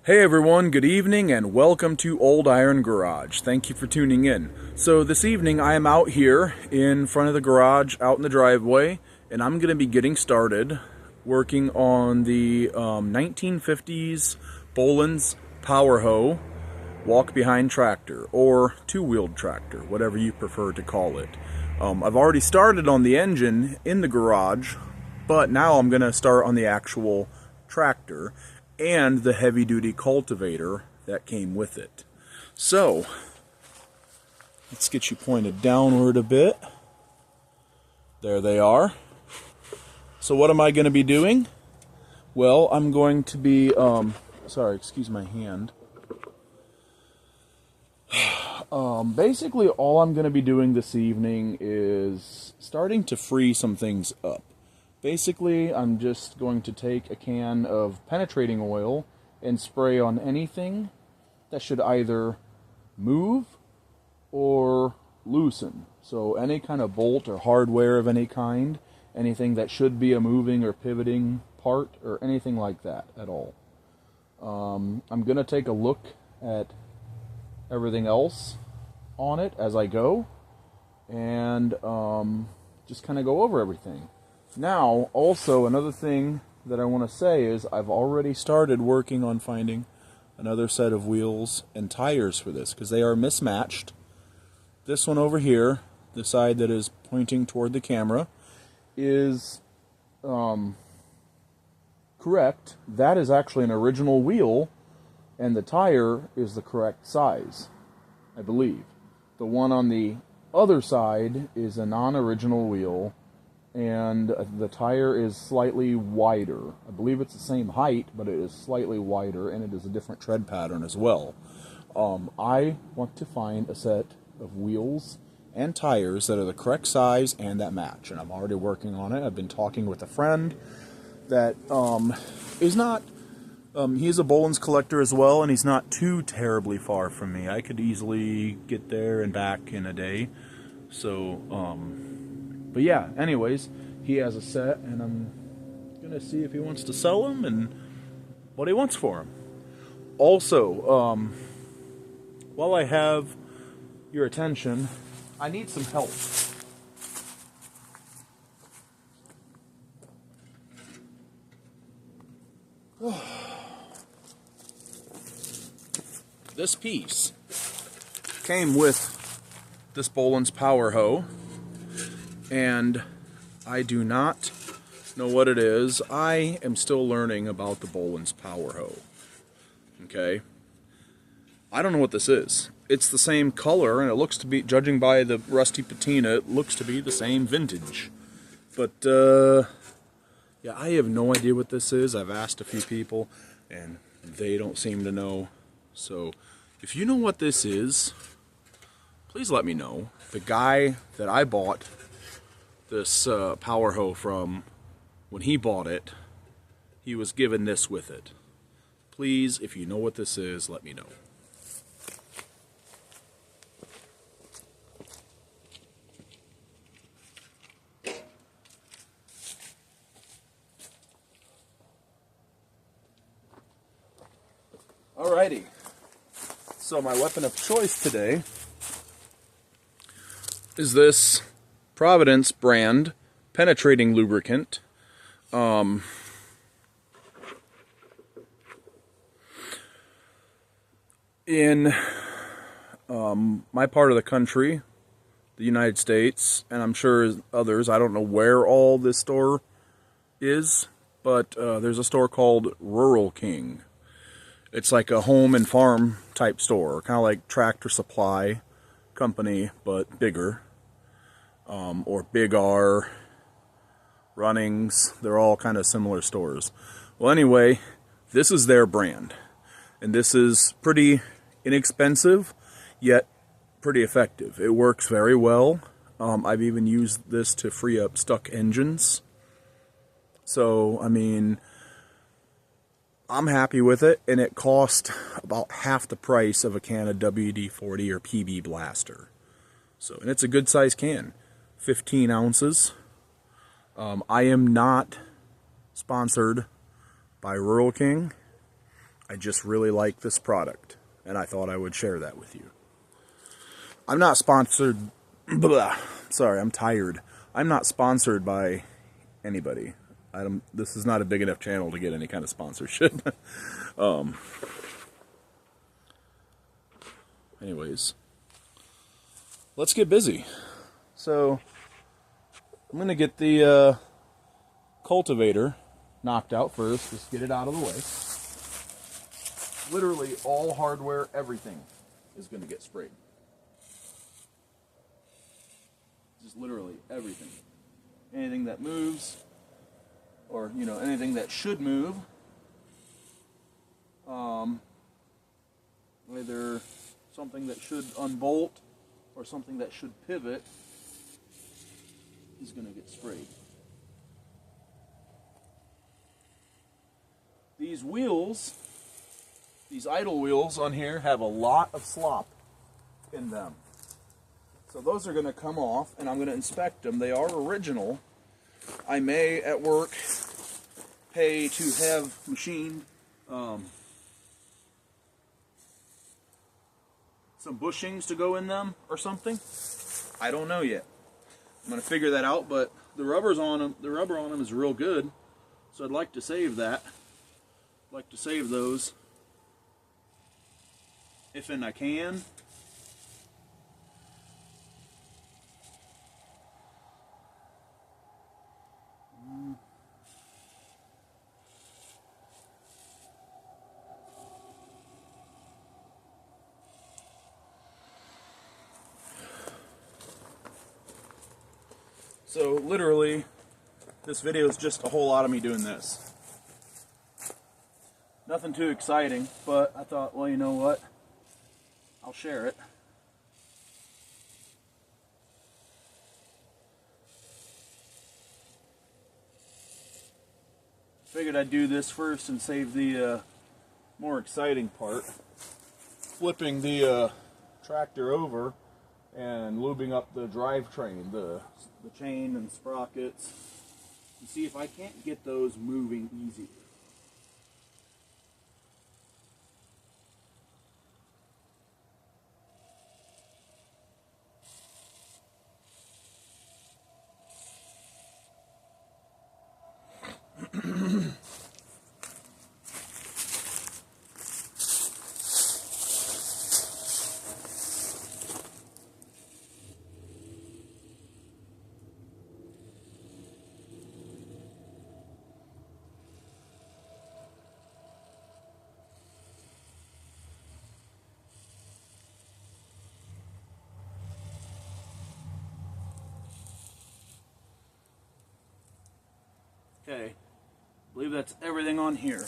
Hey everyone, good evening and welcome to Old Iron Garage. Thank you for tuning in. So this evening I am out here in front of the garage, out in the driveway, and I'm going to be getting started working on the 1950s Bolens Power Ho walk-behind tractor, or two-wheeled tractor, whatever you prefer to call it. I've already started on the engine in the garage, but now I'm going to start on the actual tractor and the heavy-duty cultivator that came with it. So, let's get you pointed downward a bit. There they are. So what am I going to be doing? Well, I'm going to be, sorry, excuse my hand. Basically all I'm going to be doing this evening is starting to free some things up. Basically, I'm just going to take a can of penetrating oil and spray on anything that should either move or loosen. So any kind of bolt or hardware of any kind, anything that should be a moving or pivoting part or anything like that at all. I'm going to take a look at everything else on it as I go and just kind of go over everything. Now, also, another thing that I want to say is I've already started working on finding another set of wheels and tires for this, because they are mismatched. This one over here, the side that is pointing toward the camera, is correct. That is actually an original wheel, and the tire is the correct size, I believe. The one on the other side is a non-original wheel, and the tire is slightly wider. I believe it's the same height, but it is slightly wider, and it is a different tread pattern as well. I want to find a set of wheels and tires that are the correct size and that match, and I'm already working on it. I've been talking with a friend that is not, he's a Bolens collector as well, and he's not too terribly far from me. I could easily get there and back in a day. So, but yeah, anyways, he has a set, and I'm going to see if he wants to sell them and what he wants for them. Also, while I have your attention, I need some help. This piece came with this Bolens Power Ho, and I do not know what it is. I am still learning about the Bolens Power Ho. Okay? I don't know what this is. It's the same color, and it looks to be, judging by the rusty patina, it looks to be the same vintage. But, yeah, I have no idea what this is. I've asked a few people, and they don't seem to know. So, if you know what this is, please let me know. The guy that I bought this Power Ho from, when he bought it, he was given this with it. Please, if you know what this is, let me know. Alrighty, so my weapon of choice today is this Providence brand penetrating lubricant. In my part of the country, the United States, and I'm sure others, I don't know where all this store is, but there's a store called Rural King. It's like a home and farm type store, kind of like Tractor Supply Company, but bigger. Or Big R, Runnings, they're all kind of similar stores. Well, anyway, this is their brand, and this is pretty inexpensive, yet pretty effective. It works very well. I've even used this to free up stuck engines. So, I mean, I'm happy with it, and it cost about half the price of a can of WD-40 or PB Blaster. So, and it's a good size can. 15 ounces. I am not sponsored by Rural King. I just really like this product, and I thought I would share that with you. I'm not sponsored. Blah, sorry, I'm tired. I'm not sponsored by anybody. This is not a big enough channel to get any kind of sponsorship. Anyways, let's get busy. So, I'm going to get the cultivator knocked out first. Just get it out of the way. Literally all hardware, everything is going to get sprayed. Just literally everything. Anything that moves, or anything that should move, either something that should unbolt or something that should pivot, is going to get sprayed. These wheels, these idle wheels on here, have a lot of slop in them. So those are going to come off, and I'm going to inspect them. They are original. I may, at work, pay to have machined some bushings to go in them or something. I don't know yet. I'm going to figure that out, but the rubber on them is real good, so I'd like to save that. I'd like to save those if and I can. So literally, this video is just a whole lot of me doing this. Nothing too exciting, but I thought, well, you know what? I'll share it. Figured I'd do this first and save the more exciting part. Flipping the tractor over and lubing up the drivetrain, the chain and sprockets, and see if I can't get those moving easier. Okay, I believe that's everything on here.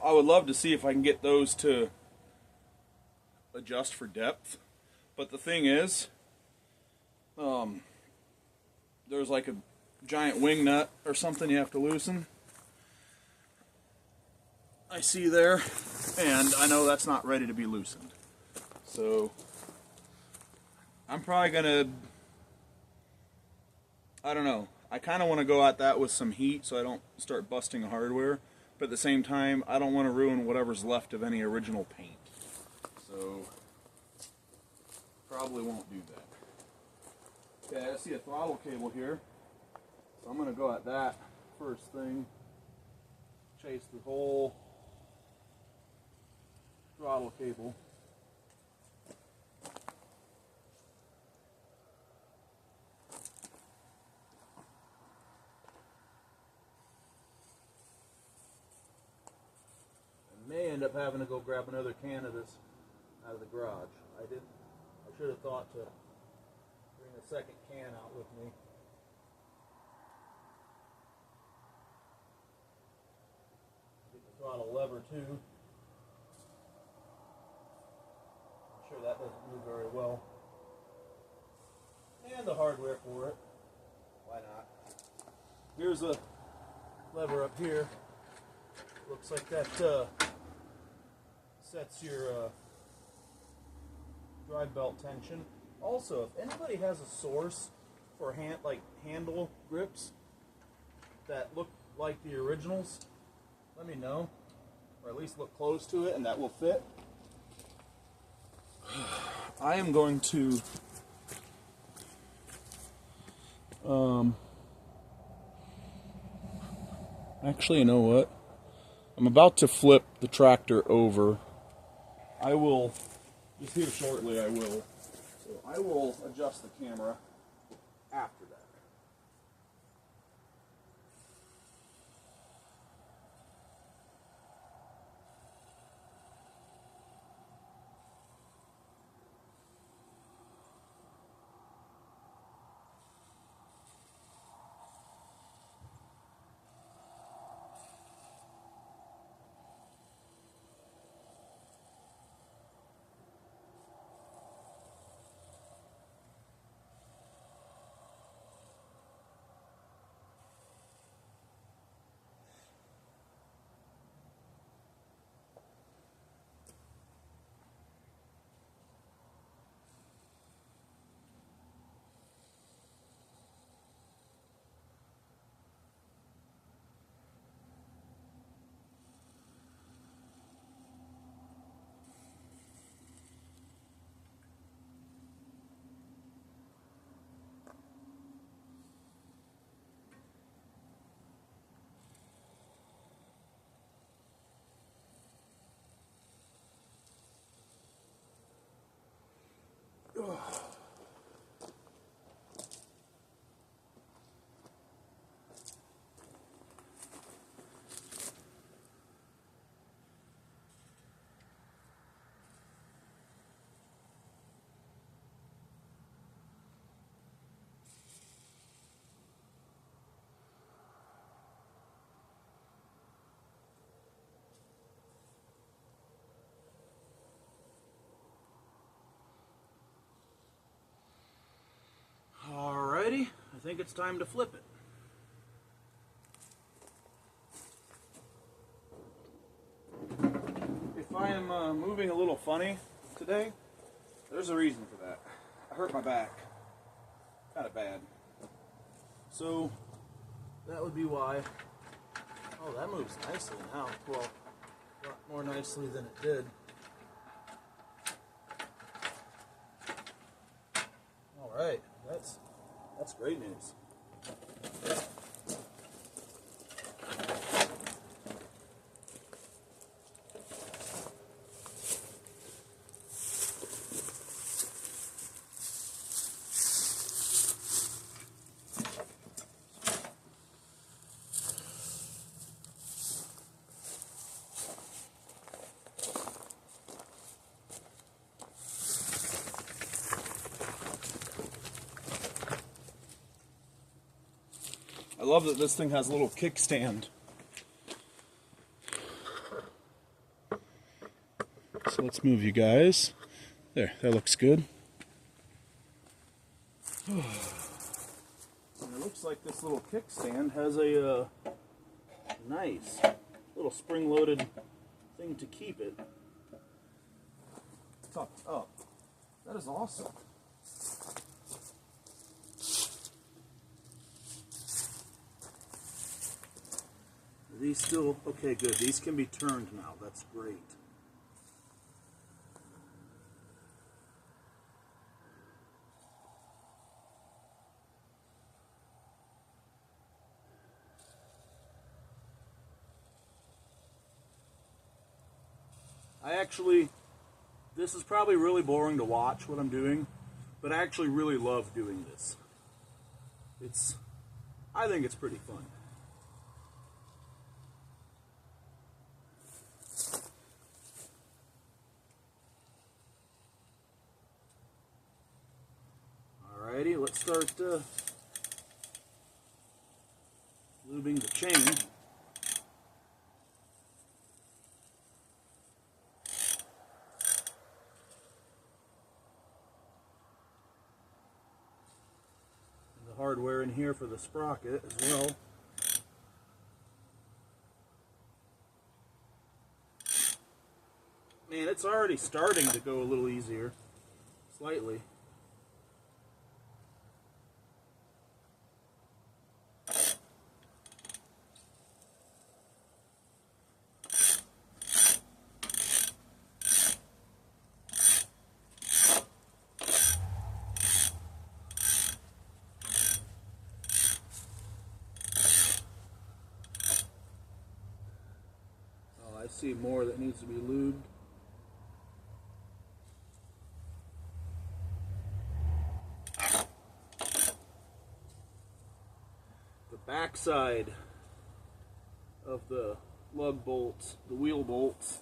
I would love to see if I can get those to adjust for depth, but the thing is, there's like a giant wing nut or something you have to loosen. I see there, and I know that's not ready to be loosened. So I'm probably gonna, I don't know, I kind of want to go at that with some heat so I don't start busting hardware, but at the same time I don't want to ruin whatever's left of any original paint. So probably won't do that. Okay, I see a throttle cable here, so I'm going to go at that first thing. Chase the whole throttle cable. May end up having to go grab another can of this out of the garage. I should have thought to bring a second can out with me. Get the throttle lever too. I'm sure that doesn't move very well. And the hardware for it. Why not? Here's a lever up here. Looks like that sets your drive belt tension. Also, if anybody has a source for handle grips that look like the originals, let me know, or at least look close to it, and that will fit. I am going to actually, you know what? I'm about to flip the tractor over. I will, just here shortly, I will. So I will adjust the camera after that. Alrighty, I think it's time to flip it. If I am moving a little funny today, there's a reason for that. I hurt my back. Kind of bad. So, that would be why. Oh, that moves nicely now. Well, a lot more nicely than it did. Alright, that's great news. I love that this thing has a little kickstand. So let's move you guys. There, that looks good. And it looks like this little kickstand has a nice little spring-loaded thing to keep it tucked up. That is awesome. Are these still okay? Good. These can be turned now. That's great. This is probably really boring to watch what I'm doing, but I actually really love doing this. I think it's pretty fun. Alrighty, let's start lubing the chain. Hardware in here for the sprocket as well. Man, it's already starting to go a little easier, slightly. I see more that needs to be lubed. The backside of the lug bolts, the wheel bolts.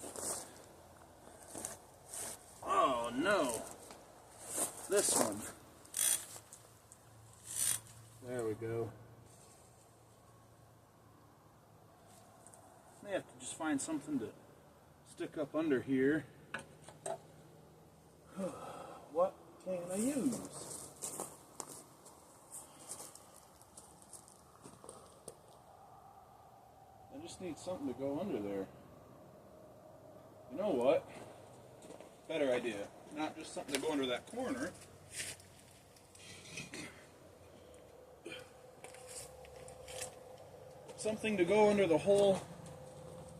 Oh no, this one. There we go. May have to just find something to stick up under here. What can I use? I just need something to go under there. You know what? Better idea. Not just something to go under that corner. Something to go under the whole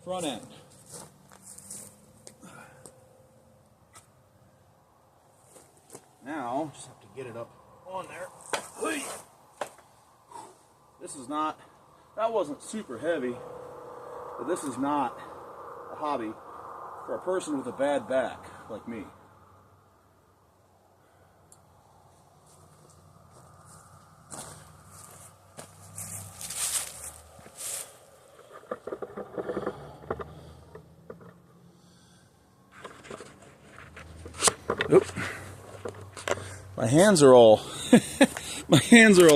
front end. Now, just have to get it up on there. This is not, that wasn't super heavy, but this is not a hobby for a person with a bad back like me. Oop. My hands are all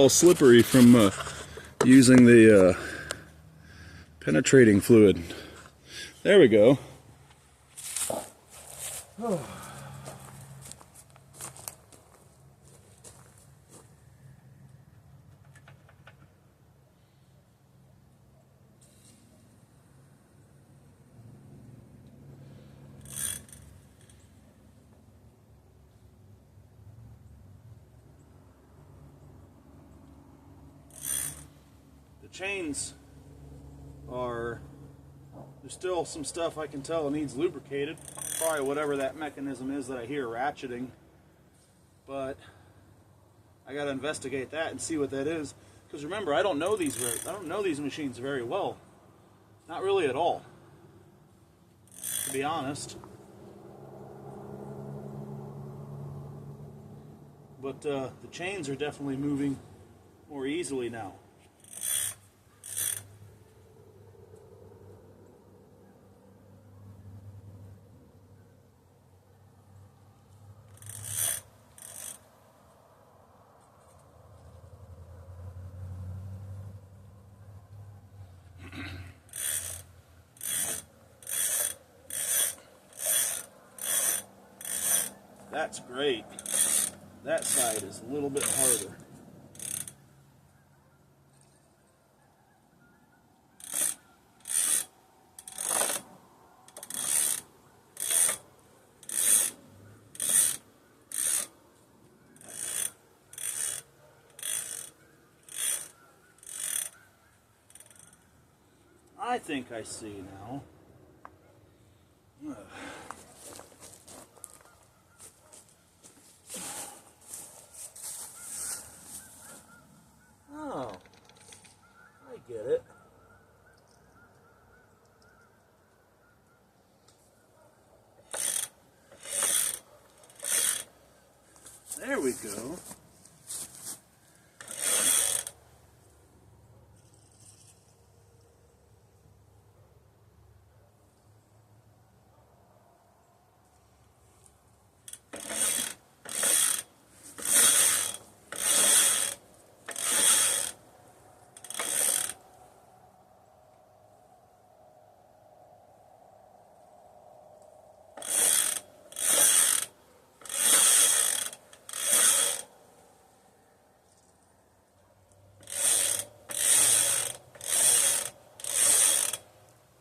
slippery from using the penetrating fluid. There we go. The chains are, there's still some stuff I can tell needs lubricated. Probably whatever that mechanism is that I hear ratcheting. But I got to investigate that and see what that is. Because remember, I don't know these machines very well. Not really at all, to be honest. But the chains are definitely moving more easily now. That's great. That side is a little bit harder. I think I see now. Oh, I get it. There we go.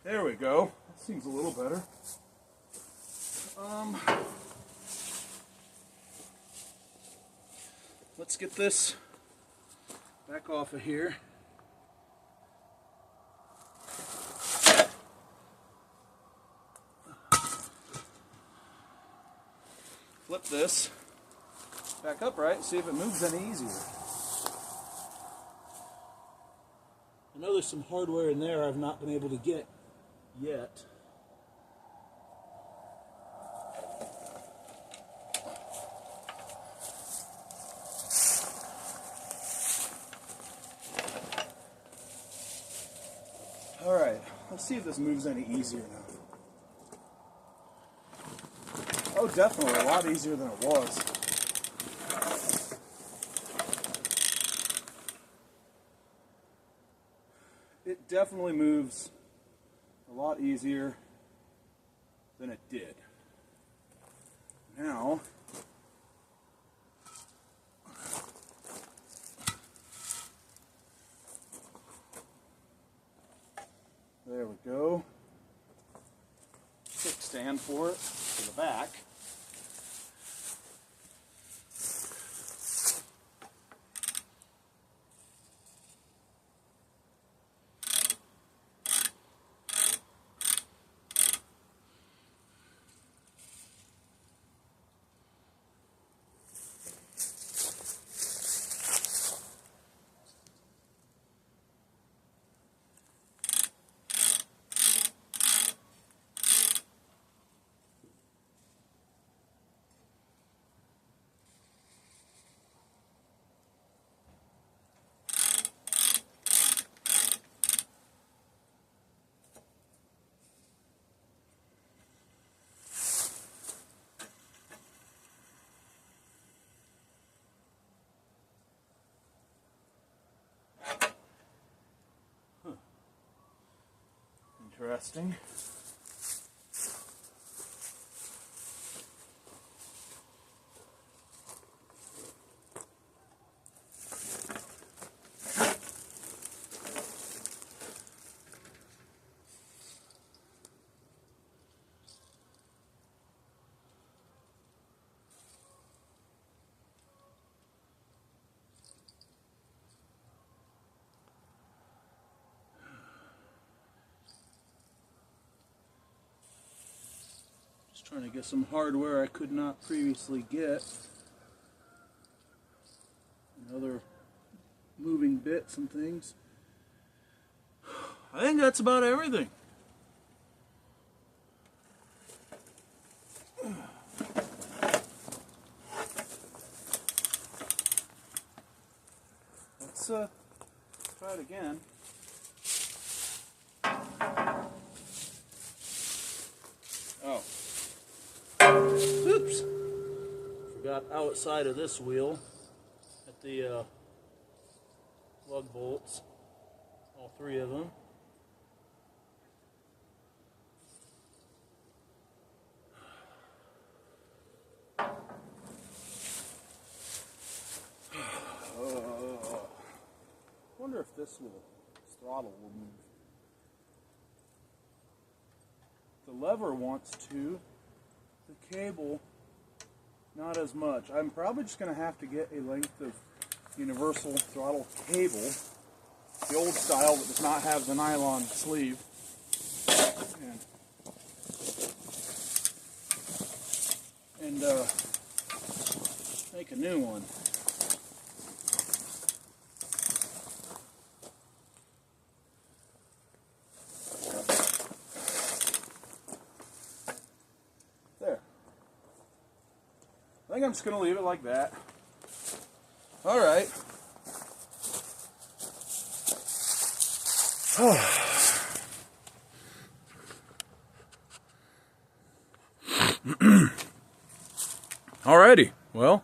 There we go. That seems a little better. Let's get this back off of here. Flip this back upright, see if it moves any easier. I know there's some hardware in there I've not been able to get yet. Let's see if this moves any easier now. Oh, definitely a lot easier than it was. It definitely moves a lot easier than it did. Now, there we go. Kickstand for it to the back. Interesting. Trying to get some hardware I could not previously get. And other moving bits and things. I think that's about everything. Let's try it again. Oh. Oops! Forgot outside of this wheel at the lug bolts, all three of them. Wonder if this throttle will move. The lever wants to. The cable, not as much. I'm probably just going to have to get a length of universal throttle cable, the old style that does not have the nylon sleeve, and make a new one. I think I'm just going to leave it like that. All right. Alrighty. Well,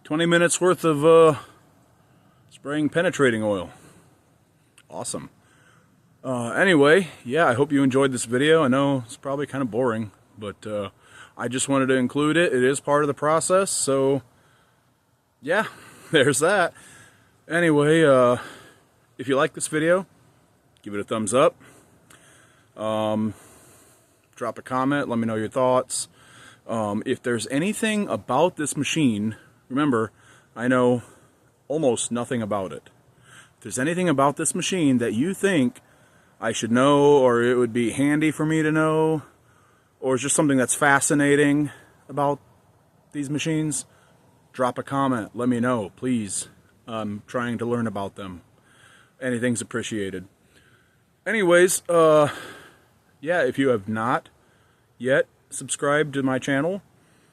20 minutes worth of spraying penetrating oil. Awesome. Anyway, yeah, I hope you enjoyed this video. I know it's probably kind of boring, but I just wanted to include it. It is part of the process, so yeah, there's that. Anyway, if you like this video, give it a thumbs up. Drop a comment, let me know your thoughts. If there's anything about this machine, remember, I know almost nothing about it. If there's anything about this machine that you think I should know, or it would be handy for me to know, or it's just something that's fascinating about these machines, drop a comment. Let me know, please. I'm trying to learn about them. Anything's appreciated. Anyways, yeah, if you have not yet subscribed to my channel,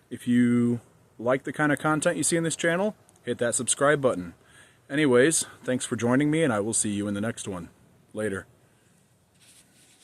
if you like the kind of content you see in this channel, hit that subscribe button. Anyways, thanks for joining me, and I will see you in the next one. Later.